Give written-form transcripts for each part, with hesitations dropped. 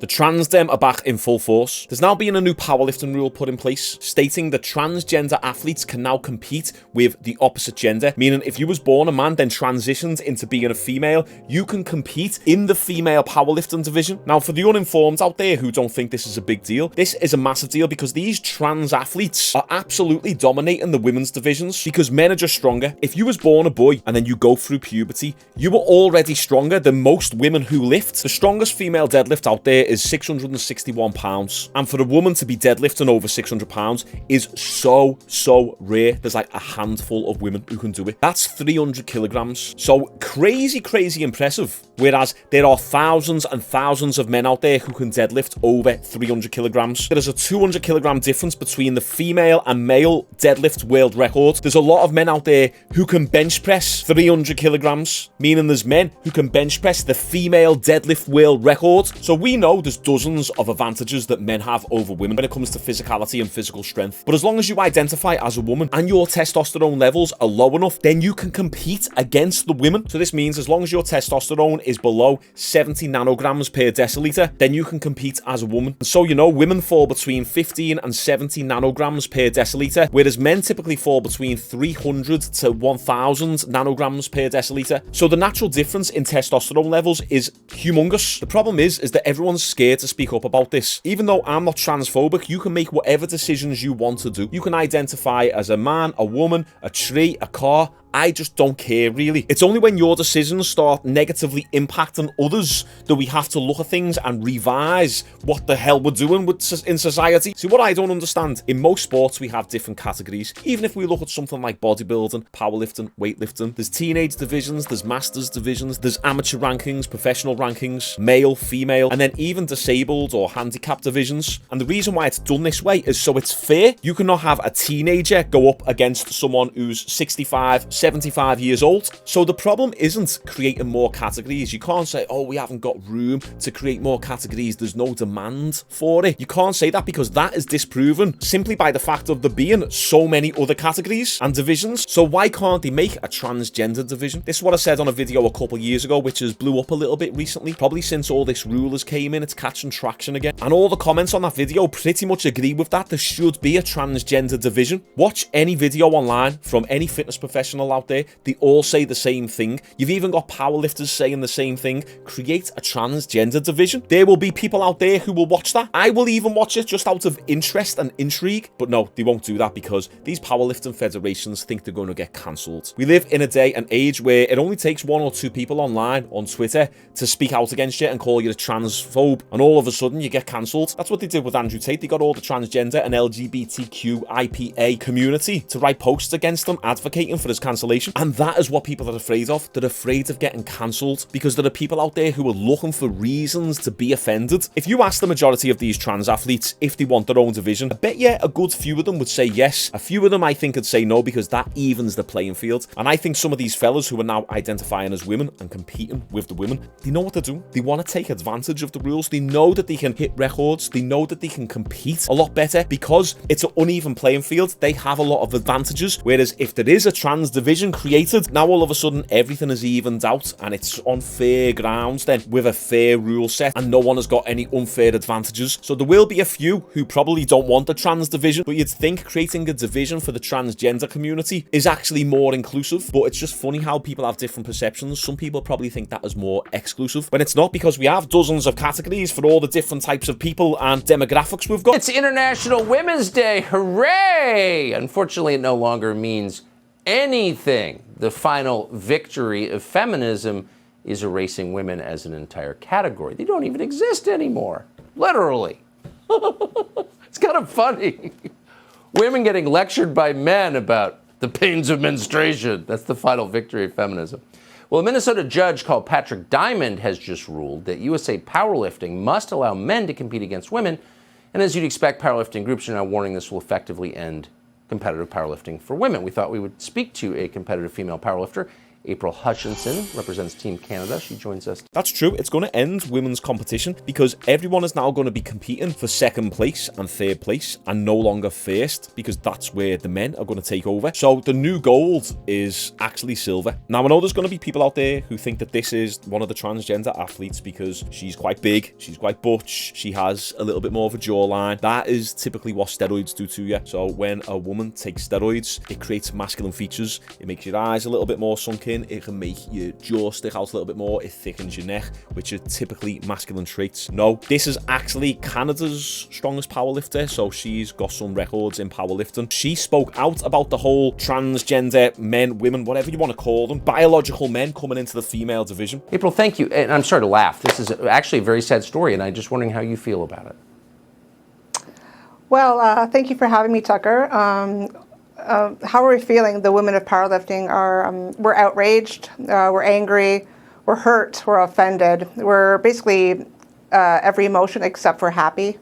The transdem are back in full force. There's now been a new powerlifting rule put in place, stating that transgender athletes can now compete with the opposite gender, meaning if you was born a man, then transitioned into being a female, you can compete in the female powerlifting division. Now, for the uninformed out there who don't think this is a big deal, this is a massive deal because these trans athletes are absolutely dominating the women's divisions because men are just stronger. If you was born a boy and then you go through puberty, you were already stronger than most women who lift. The strongest female deadlift out there is 661 pounds. And for a woman to be deadlifting over 600 pounds is so rare. There's like a handful of women who can do it. That's 300 kilograms. So crazy impressive. Whereas there are thousands and thousands of men out there who can deadlift over 300 kilograms. There is a 200 kilogram difference between the female and male deadlift world record. There's a lot of men out there who can bench press 300 kilograms, meaning there's men who can bench press the female deadlift world record. So we know there's dozens of advantages that men have over women when it comes to physicality and physical strength. But as long as you identify as a woman and your testosterone levels are low enough, then you can compete against the women. So this means as long as your testosterone is below 70 nanograms per deciliter, then you can compete as a woman. And so, you know, women fall between 15 and 70 nanograms per deciliter, whereas men typically fall between 300 to 1000 nanograms per deciliter. So the natural difference in testosterone levels is humongous. The problem is that everyone's scared to speak up about this. Even though I'm not transphobic, you can make whatever decisions you want to do. You can identify as a man, a woman, a tree, a car. I just don't care, really. It's only when your decisions start negatively impacting others that we have to look at things and revise what the hell we're doing in society. See, what I don't understand, in most sports we have different categories. Even if we look at something like bodybuilding, powerlifting, weightlifting, there's teenage divisions, there's masters divisions, there's amateur rankings, professional rankings, male, female, and then even disabled or handicapped divisions. And the reason why it's done this way is so it's fair. You cannot have a teenager go up against someone who's 65, 75 years old. So the problem isn't creating more categories. You can't say, oh, we haven't got room to create more categories. There's no demand for it. You can't say that because that is disproven simply by the fact of there being so many other categories and divisions. So why can't they make a transgender division? This is what I said on a video a couple years ago, which has blew up a little bit recently. Probably since all this rule has came in, it's catching traction again. And all the comments on that video pretty much agree with that. There should be a transgender division. Watch any video online from any fitness professional out there, they all say the same thing. You've even got powerlifters saying the same thing. Create a transgender division. There will be people out there who will watch that. I will even watch it just out of interest and intrigue. But no, they won't do that because these powerlifting federations think they're going to get cancelled. We live in a day and age where it only takes one or two people online on Twitter to speak out against you and call you a transphobe, and all of a sudden you get cancelled. That's what they did with Andrew Tate. They got all the transgender and LGBTQ IPA community to write posts against them, advocating for his cancellation. And that is what people are afraid of. They're afraid of getting cancelled because there are people out there who are looking for reasons to be offended. If you ask the majority of these trans athletes if they want their own division, I bet you a good few of them would say yes. A few of them I think would say no because that evens the playing field. And I think some of these fellas who are now identifying as women and competing with the women, they know what they're doing. They want to take advantage of the rules. They know that they can hit records. They know that they can compete a lot better because it's an uneven playing field. They have a lot of advantages. Whereas if there is a trans division created, now all of a sudden everything is evened out and it's on fair grounds then with a fair rule set and no one has got any unfair advantages. So there will be a few who probably don't want the trans division, but you'd think creating a division for the transgender community is actually more inclusive. But it's just funny how people have different perceptions. Some people probably think that is more exclusive when it's not, because we have dozens of categories for all the different types of people and demographics we've got. It's International Women's Day. Hooray! Unfortunately, it no longer means anything. The final victory of feminism is erasing women as an entire category. They don't even exist anymore. Literally. It's kind of funny. Women getting lectured by men about the pains of menstruation. That's the final victory of feminism. Well, a Minnesota judge called Patrick Diamond has just ruled that USA powerlifting must allow men to compete against women. And as you'd expect, powerlifting groups are now warning this will effectively end competitive powerlifting for women. We thought we would speak to a competitive female powerlifter April Hutchinson represents Team Canada. She joins us. That's true. It's going to end women's competition because everyone is now going to be competing for second place and third place and no longer first, because that's where the men are going to take over. So the new gold is actually silver. Now, I know there's going to be people out there who think that this is one of the transgender athletes because she's quite big, she's quite butch, she has a little bit more of a jawline. That is typically what steroids do to you. So when a woman takes steroids, it creates masculine features. It makes your eyes a little bit more sunken. It can make your jaw stick out a little bit more. It thickens your neck, which are typically masculine traits. No, this is actually Canada's strongest powerlifter, so she's got some records in powerlifting. She spoke out about the whole transgender men, women, whatever you want to call them, biological men coming into the female division. April, thank you. And I'm sorry to laugh. This is actually a very sad story, and I'm just wondering how you feel about it. Well, thank you for having me, Tucker. How are we feeling? The women of powerlifting are, we're outraged, we're angry, we're hurt, we're offended. We're basically every emotion except for happy.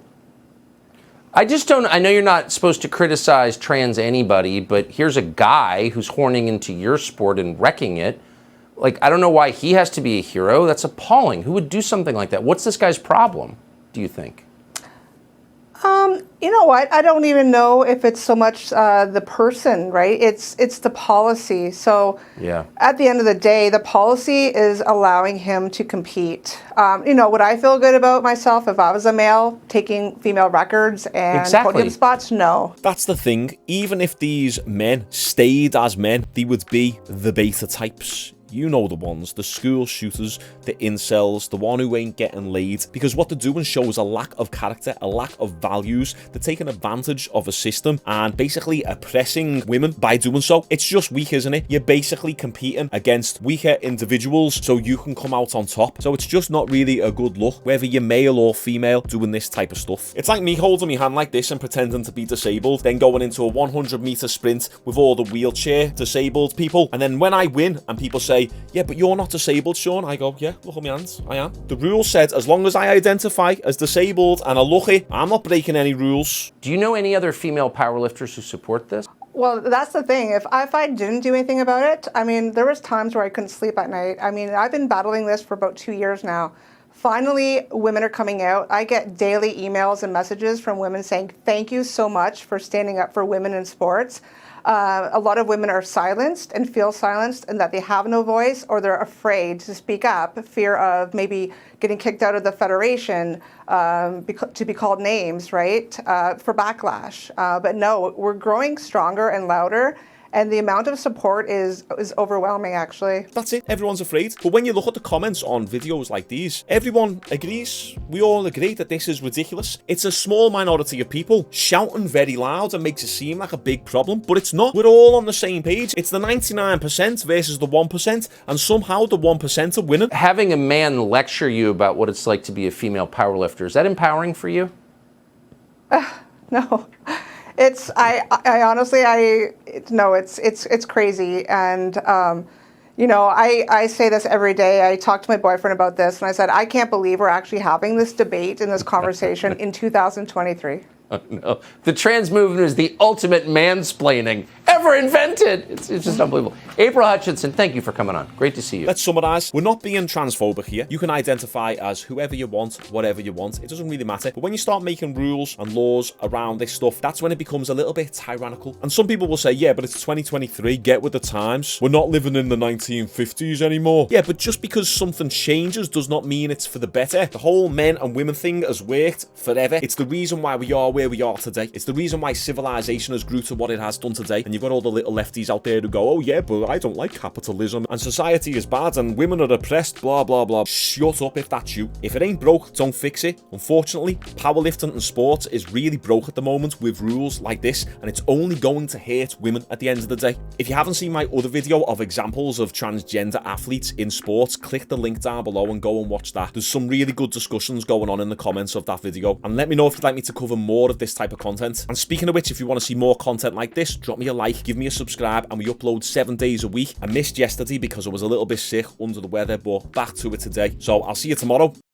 I just don't, I know you're not supposed to criticize trans anybody, but here's a guy who's horning into your sport and wrecking it. Like, I don't know why he has to be a hero. That's appalling. Who would do something like that? What's this guy's problem, do you think? You know what? I don't even know if it's so much the person, right? It's the policy. So yeah. At the end of the day, the policy is allowing him to compete. You know, would I feel good about myself if I was a male taking female records and podium spots? No. That's the thing. Even if these men stayed as men, they would be the beta types. You know the ones, the school shooters, the incels, the one who ain't getting laid. Because what they're doing shows a lack of character, a lack of values. They're taking advantage of a system and basically oppressing women by doing so. It's just weak, isn't it? You're basically competing against weaker individuals so you can come out on top. So it's just not really a good look, whether you're male or female doing this type of stuff. It's like me holding my hand like this and pretending to be disabled, then going into a 100-meter sprint with all the wheelchair disabled people. And then when I win and people say, yeah, but you're not disabled, Shaun. I go, yeah, look at my hands. I am. The rule said as long as I identify as disabled and are lucky, I'm not breaking any rules. Do you know any other female powerlifters who support this? Well, that's the thing. If I didn't do anything about it, I mean, there was times where I couldn't sleep at night. I mean, I've been battling this for about 2 years now. Finally, women are coming out. I get daily emails and messages from women saying, thank you so much for standing up for women in sports. A lot of women are silenced and feel silenced and that they have no voice, or they're afraid to speak up, fear of maybe getting kicked out of the federation, to be called names, right, for backlash. But no, we're growing stronger and louder. And the amount of support is overwhelming, actually. That's it. Everyone's afraid. But when you look at the comments on videos like these, everyone agrees. We all agree that this is ridiculous. It's a small minority of people shouting very loud and makes it seem like a big problem, but it's not. We're all on the same page. It's the 99% versus the 1%, and somehow the 1% are winning. Having a man lecture you about what it's like to be a female powerlifter, is that empowering for you? No. It's honestly it's crazy, and you know, I say this every day. I talk to my boyfriend about this, and I said I can't believe we're actually having this debate and this conversation in 2023. Oh, no. The trans movement is the ultimate mansplaining ever invented. It's just unbelievable. April Hutchinson, thank you for coming on. Great to see you. Let's summarize. We're not being transphobic here. You can identify as whoever you want, whatever you want. It doesn't really matter. But when you start making rules and laws around this stuff, that's when it becomes a little bit tyrannical. And some people will say, yeah, but it's 2023. Get with the times. We're not living in the 1950s anymore. Yeah, but just because something changes does not mean it's for the better. The whole men and women thing has worked forever. It's the reason why we are where we are today. It's the reason why civilization has grew to what it has done today. And you've got all the little lefties out there who go, oh yeah, but I don't like capitalism and society is bad and women are oppressed, blah blah blah. Shut up if that's you. If it ain't broke, don't fix it. Unfortunately, powerlifting and sports is really broke at the moment with rules like this, and it's only going to hurt women at the end of the day. If you haven't seen my other video of examples of transgender athletes in sports, click the link down below and go and watch that. There's some really good discussions going on in the comments of that video, and let me know if you'd like me to cover more of this type of content. And speaking of which, if you want to see more content like this, drop me a like, give me a subscribe, and we upload 7 days a week. I missed yesterday because I was a little bit sick, under the weather, but back to it today. So I'll see you tomorrow.